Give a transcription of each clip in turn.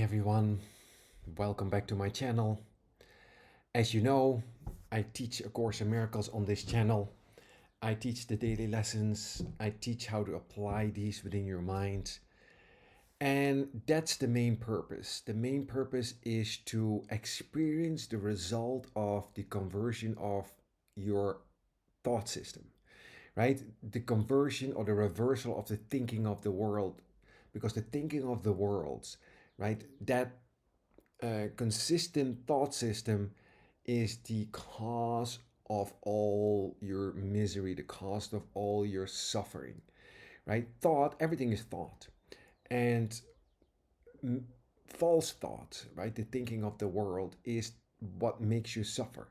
everyone, welcome back to my channel. As you know, I teach A Course in Miracles on this channel. I teach the daily lessons, I teach how to apply these within your mind. And that's the main purpose. The main purpose is to experience the result of the conversion of your thought system, right? The conversion or the reversal of the thinking of the world. Because the thinking of the world, right, that consistent thought system is the cause of all your misery, the cause of all your suffering, right? Thought, everything is thought. And false thought, right? The thinking of the world is what makes you suffer,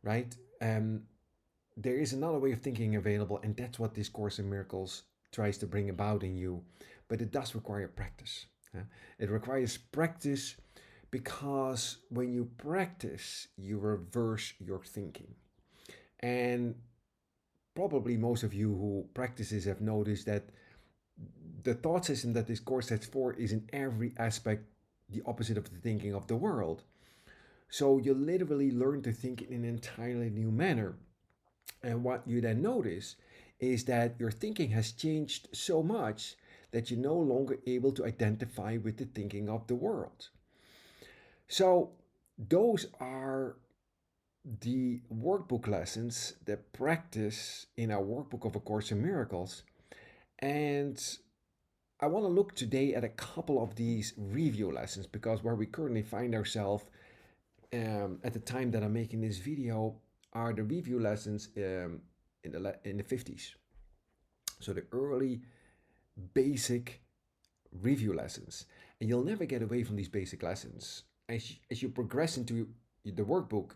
right? There is another way of thinking available, and that's what this Course in Miracles tries to bring about in you. But it does require practice. It requires practice because when you practice, you reverse your thinking. And probably most of you who practice this have noticed that the thought system that this course sets for is in every aspect the opposite of the thinking of the world. So you literally learn to think in an entirely new manner. And what you then notice is that your thinking has changed so much that you're no longer able to identify with the thinking of the world. So those are the workbook lessons, the practice in our workbook of A Course in Miracles. And I want to look today at a couple of these review lessons because where we currently find ourselves at the time that I'm making this video are the review lessons in the 50s. So the early basic review lessons. And you'll never get away from these basic lessons. As you progress into the workbook,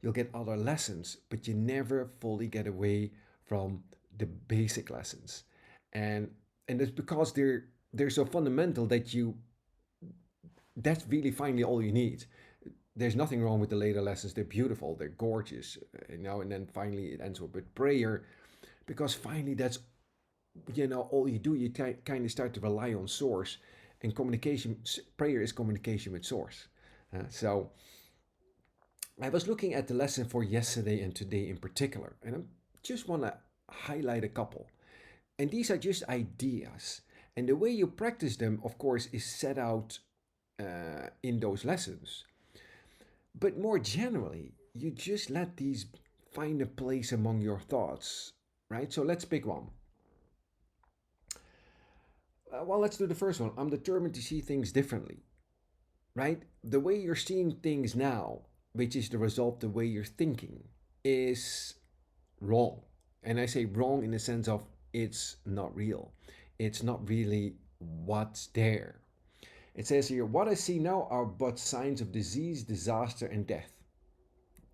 you'll get other lessons, but you never fully get away from the basic lessons. And it's because they're so fundamental that that's really finally all you need. There's nothing wrong with the later lessons. They're beautiful, they're gorgeous, and then finally it ends with prayer, because finally that's all you do. You kind of start to rely on source, and communication. Prayer is communication with source. So I was looking at the lesson for yesterday and today in particular, and I just want to highlight a couple. And these are just ideas. And the way you practice them, of course, is set out in those lessons. But more generally, you just let these find a place among your thoughts, right? So let's pick one. Well, let's do the first one. I'm determined to see things differently, right? The way you're seeing things now, which is the result of the way you're thinking, is wrong. And I say wrong in the sense of it's not real. It's not really what's there. It says here, what I see now are but signs of disease, disaster, and death.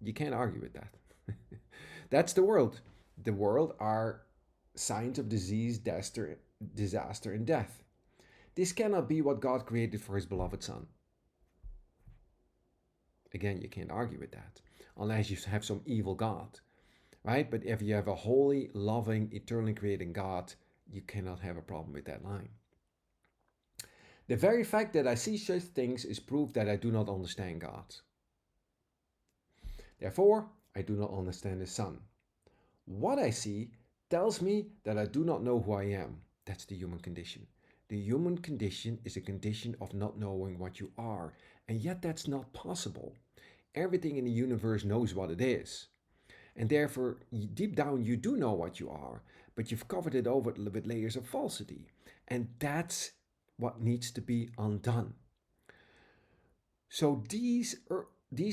You can't argue with that. That's the world. The world are signs of disease, disaster, and death. This cannot be what God created for his beloved Son. Again, you can't argue with that, unless you have some evil God, right? But if you have a holy, loving, eternally creating God, you cannot have a problem with that line. The very fact that I see such things is proof that I do not understand God. Therefore, I do not understand the Son. What I see tells me that I do not know who I am. That's the human condition. The human condition is a condition of not knowing what you are, and yet that's not possible. Everything in the universe knows what it is. And therefore, deep down, you do know what you are, but you've covered it over with layers of falsity. And that's what needs to be undone. So these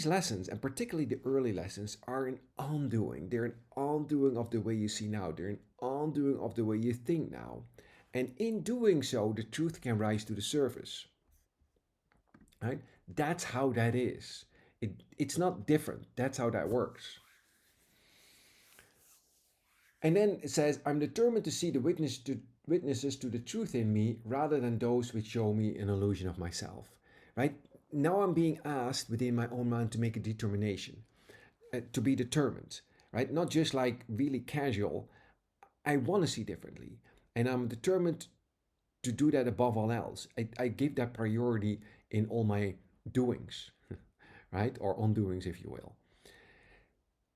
lessons, and particularly the early lessons, are an undoing. They're an undoing of the way you see now. They're an undoing of the way you think now. And in doing so, the truth can rise to the surface. Right? That's how that is. It's not different. That's how that works. And then it says, I'm determined to see the witnesses to the truth in me rather than those which show me an illusion of myself. Right? Now I'm being asked within my own mind to make a determination, to be determined. Right? Not just like really casual. I want to see differently. And I'm determined to do that above all else. I give that priority in all my doings, right? Or undoings, if you will.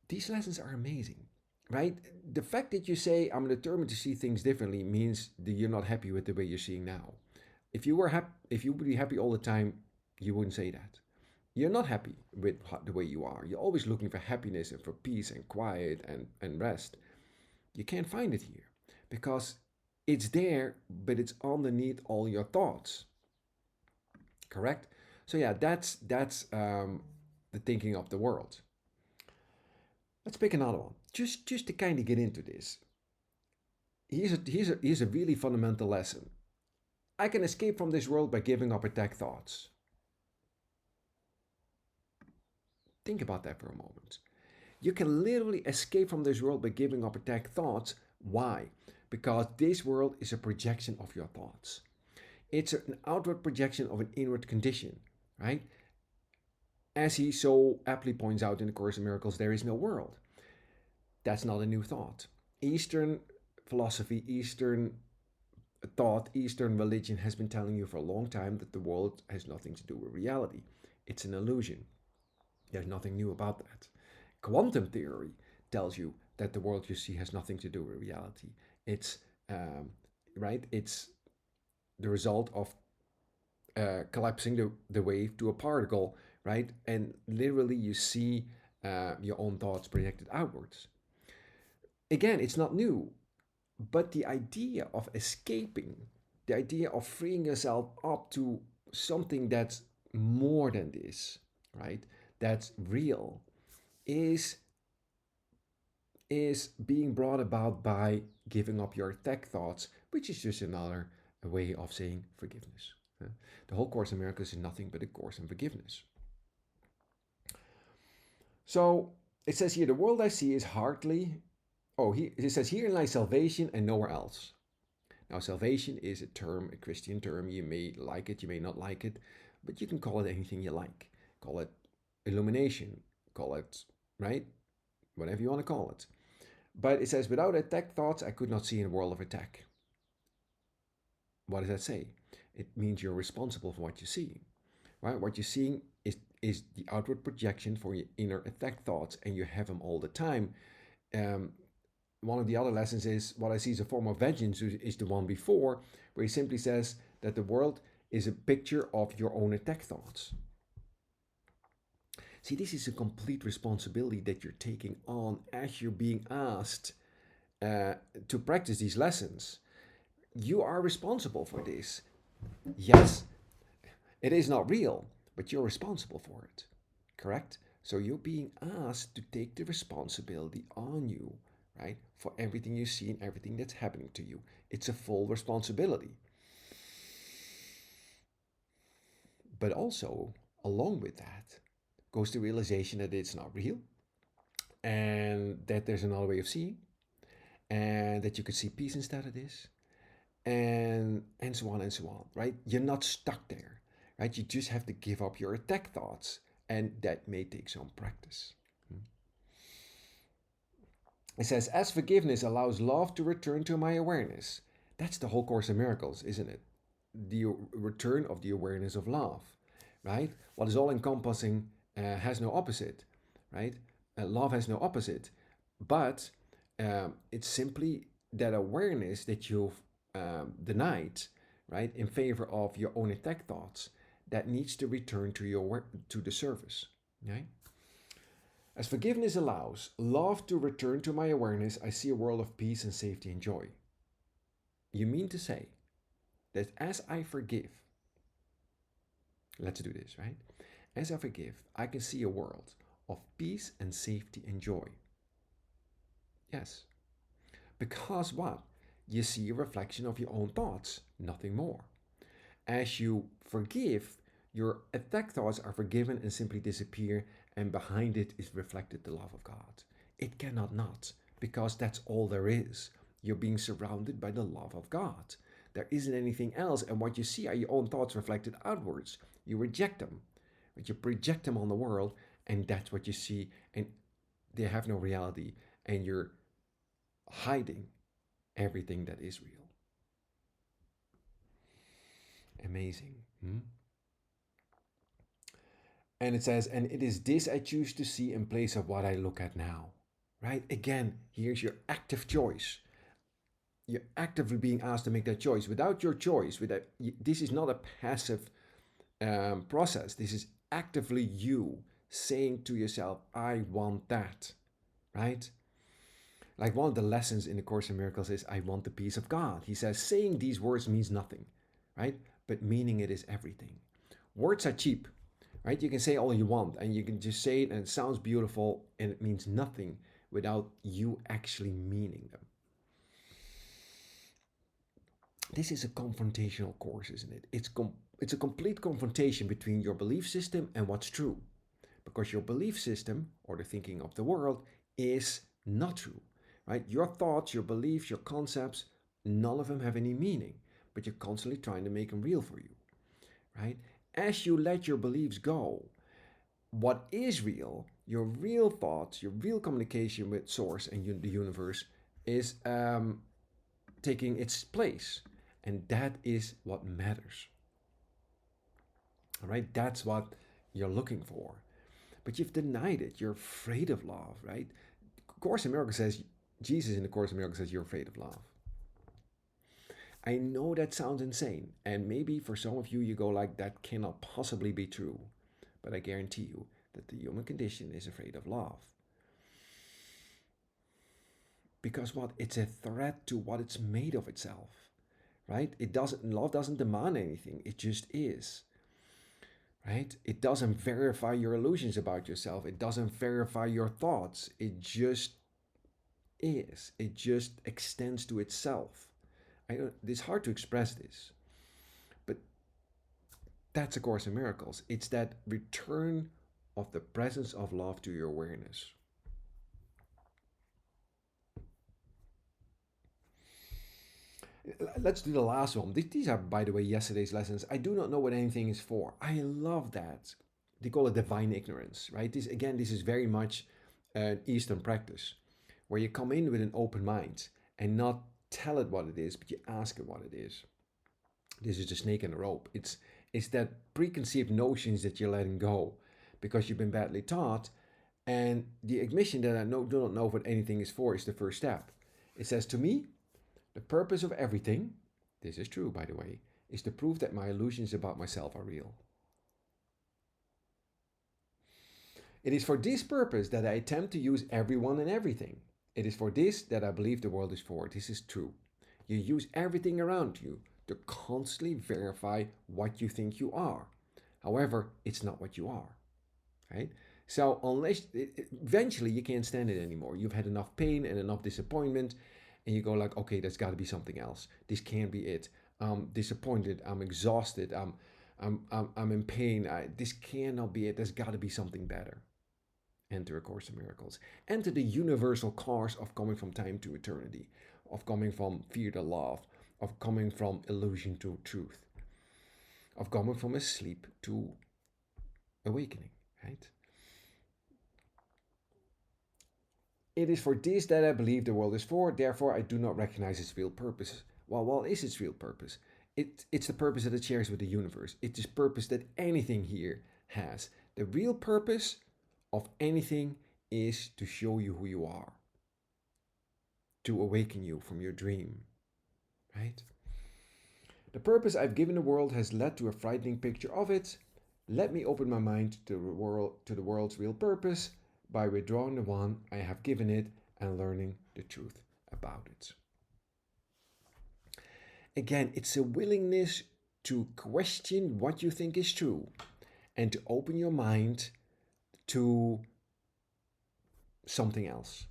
These lessons are amazing, right? The fact that you say, I'm determined to see things differently means that you're not happy with the way you're seeing now. If you would be happy all the time, you wouldn't say that. You're not happy with the way you are. You're always looking for happiness and for peace and quiet and rest. You can't find it here because it's there, but it's underneath all your thoughts. Correct? So yeah, that's the thinking of the world. Let's pick another one. Just to kind of get into this. Here's a really fundamental lesson. I can escape from this world by giving up attack thoughts. Think about that for a moment. You can literally escape from this world by giving up attack thoughts. Why? Because this world is a projection of your thoughts. It's an outward projection of an inward condition, right? As he so aptly points out in the Course in Miracles, there is no world. That's not a new thought. Eastern philosophy, Eastern thought, Eastern religion has been telling you for a long time that the world has nothing to do with reality. It's an illusion. There's nothing new about that. Quantum theory tells you that the world you see has nothing to do with reality. It's right. It's the result of collapsing the wave to a particle, right? And literally, you see your own thoughts projected outwards. Again, it's not new, but the idea of escaping, the idea of freeing yourself up to something that's more than this, right? That's real, is is being brought about by giving up your attack thoughts, which is just another way of saying forgiveness. The whole Course in Miracles is nothing but a course in forgiveness. So it says here, the world I see is hardly. Oh, it says, herein lies salvation and nowhere else. Now, salvation is a term, a Christian term. You may like it, you may not like it, but you can call it anything you like. Call it illumination, call it, right? Whatever you want to call it. But it says, without attack thoughts, I could not see in a world of attack. What does that say? It means you're responsible for what you see, right? What you're seeing is the outward projection for your inner attack thoughts, and you have them all the time. Um, One of the other lessons is what I see as a form of vengeance is the one before, where he simply says that the world is a picture of your own attack thoughts. See, this is a complete responsibility that you're taking on as you're being asked to practice these lessons. You are responsible for this. Yes, it is not real, but you're responsible for it. Correct? So you're being asked to take the responsibility on you, right? For everything you see and everything that's happening to you. It's a full responsibility. But also, along with that, goes the realization that it's not real and that there's another way of seeing and that you could see peace instead of this and so on and so on, right? You're not stuck there, right? You just have to give up your attack thoughts, and that may take some practice. It says, as forgiveness allows love to return to my awareness. That's the whole Course in Miracles, isn't it? The return of the awareness of love, right? What is all encompassing has no opposite, right? Love has no opposite, but it's simply that awareness that you've denied, right, in favor of your own attack thoughts, that needs to return to to the surface, right? As forgiveness allows love to return to my awareness, I see a world of peace and safety and joy. You mean to say that as I forgive, let's do this, right? As I forgive, I can see a world of peace and safety and joy. Yes. Because what? You see a reflection of your own thoughts, nothing more. As you forgive, your attack thoughts are forgiven and simply disappear, and behind it is reflected the love of God. It cannot not, because that's all there is. You're being surrounded by the love of God. There isn't anything else, and what you see are your own thoughts reflected outwards. You reject them, but you project them on the world, and that's what you see, and they have no reality, and you're hiding everything that is real. Amazing. Hmm? And it says, and it is this I choose to see in place of what I look at now. Right? Again, here's your active choice. You're actively being asked to make that choice. Without your choice, this is not a passive process. This is actively you saying to yourself, I want that. Right? Like one of the lessons in the Course in Miracles is, I want the peace of God. He says, saying these words means nothing, right? But meaning it is everything. Words are cheap, right? You can say all you want and you can just say it and it sounds beautiful and it means nothing without you actually meaning them. This is a confrontational course, isn't it? It's a complete confrontation between your belief system and what's true. Because your belief system, or the thinking of the world, is not true, right? Your thoughts, your beliefs, your concepts, none of them have any meaning, but you're constantly trying to make them real for you, right? As you let your beliefs go, what is real, your real thoughts, your real communication with Source and the universe is taking its place. And that is what matters. All right, that's what you're looking for. But you've denied it. You're afraid of love, right? Course in Miracles says, Jesus in the Course in Miracles says, you're afraid of love. I know that sounds insane. And maybe for some of you, you go like, that cannot possibly be true. But I guarantee you that the human condition is afraid of love. Because what? It's a threat to what it's made of itself, right? Love doesn't demand anything. It just is. Right? It doesn't verify your illusions about yourself. It doesn't verify your thoughts. It just is. It just extends to itself. It's hard to express this, but that's A Course in Miracles. It's that return of the presence of love to your awareness. Let's do the last one. These are, by the way, yesterday's lessons. I do not know what anything is for. I love that. They call it divine ignorance, right? This is very much an Eastern practice where you come in with an open mind and not tell it what it is, but you ask it what it is. This is the snake and the rope. It's that preconceived notions that you're letting go because you've been badly taught, and the admission that do not know what anything is for is the first step. It says to me, the purpose of everything, this is true by the way, is to prove that my illusions about myself are real. It is for this purpose that I attempt to use everyone and everything. It is for this that I believe the world is for. This is true. You use everything around you to constantly verify what you think you are. However, it's not what you are, right? So eventually you can't stand it anymore. You've had enough pain and enough disappointment, and you go like, okay, there's got to be something else. This can't be it. I'm disappointed. I'm exhausted. I'm in pain. This cannot be it. There's got to be something better. Enter A Course in Miracles. Enter the universal course of coming from time to eternity, of coming from fear to love, of coming from illusion to truth, of coming from a sleep to awakening, right? It is for this that I believe the world is for, therefore I do not recognize its real purpose. Well, what is its real purpose? It's the purpose that it shares with the universe. It's the purpose that anything here has. The real purpose of anything is to show you who you are, to awaken you from your dream, right? The purpose I've given the world has led to a frightening picture of it. Let me open my mind to the world's real purpose by withdrawing the one I have given it and learning the truth about it. Again, it's a willingness to question what you think is true and to open your mind to something else.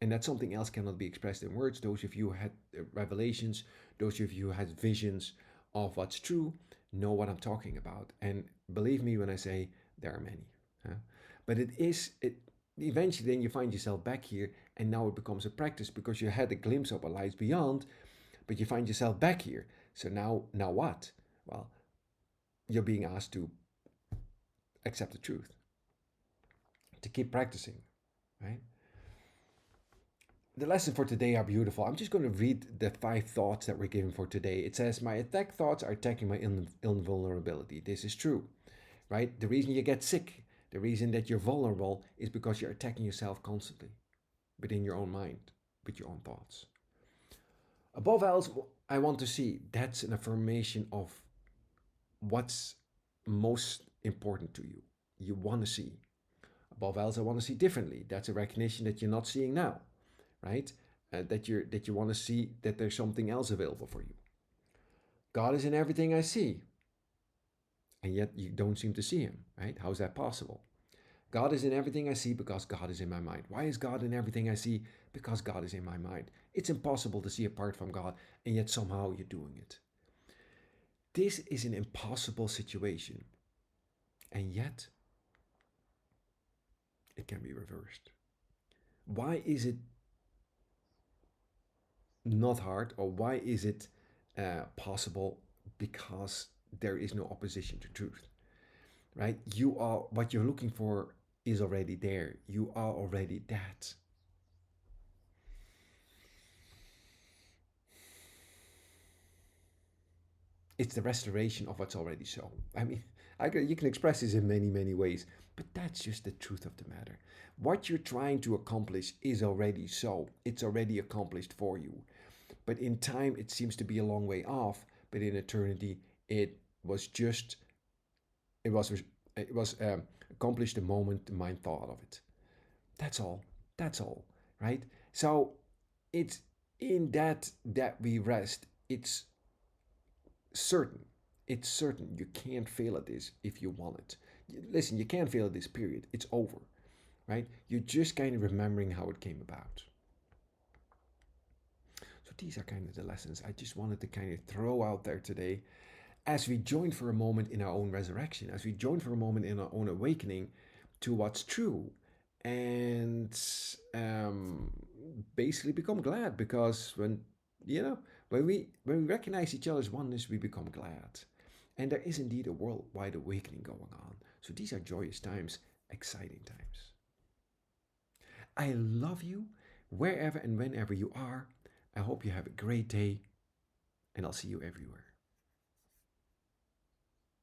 And that something else cannot be expressed in words. Those of you who had revelations, those of you who had visions of what's true, know what I'm talking about. And believe me when I say there are many. But eventually then you find yourself back here, and now it becomes a practice because you had a glimpse of what lies beyond, but you find yourself back here. So now what? Well, you're being asked to accept the truth, to keep practicing, right? The lessons for today are beautiful. I'm just going to read the 5 thoughts that we're given for today. It says, my attack thoughts are attacking my invulnerability. This is true, right? The reason you get sick, the reason that you're vulnerable is because you're attacking yourself constantly within your own mind, with your own thoughts. Above else, I want to see that's an affirmation of what's most important to you. You want to see. Above else, I want to see differently. That's a recognition that you're not seeing now, right? That you want to see that there's something else available for you. God is in everything I see, and yet you don't seem to see him, right? How is that possible? God is in everything I see because God is in my mind. Why is God in everything I see? Because God is in my mind. It's impossible to see apart from God, and yet somehow you're doing it. This is an impossible situation, and yet it can be reversed. Why is it not hard, or why is it possible? Because there is no opposition to truth, right? You are what you're looking for is already there. You are already that. It's the restoration of what's already so. I mean, you can express this in many, many ways, but that's just the truth of the matter. What you're trying to accomplish is already so. It's already accomplished for you. But in time, it seems to be a long way off. But in eternity, it was just it was it was accomplished the moment the mind thought of it. That's all. That's all. Right. So it's in that we rest. It's certain. It's certain you can't fail at this if you want it. Listen, you can't fail at this period. It's over, right? You're just kind of remembering how it came about. So these are kind of the lessons I just wanted to kind of throw out there today as we join for a moment in our own resurrection, as we join for a moment in our own awakening to what's true, and basically become glad because when we recognize each other's oneness, we become glad, and there is indeed a worldwide awakening going on. So these are joyous times, exciting times. I love you wherever and whenever you are. I hope you have a great day, and I'll see you everywhere.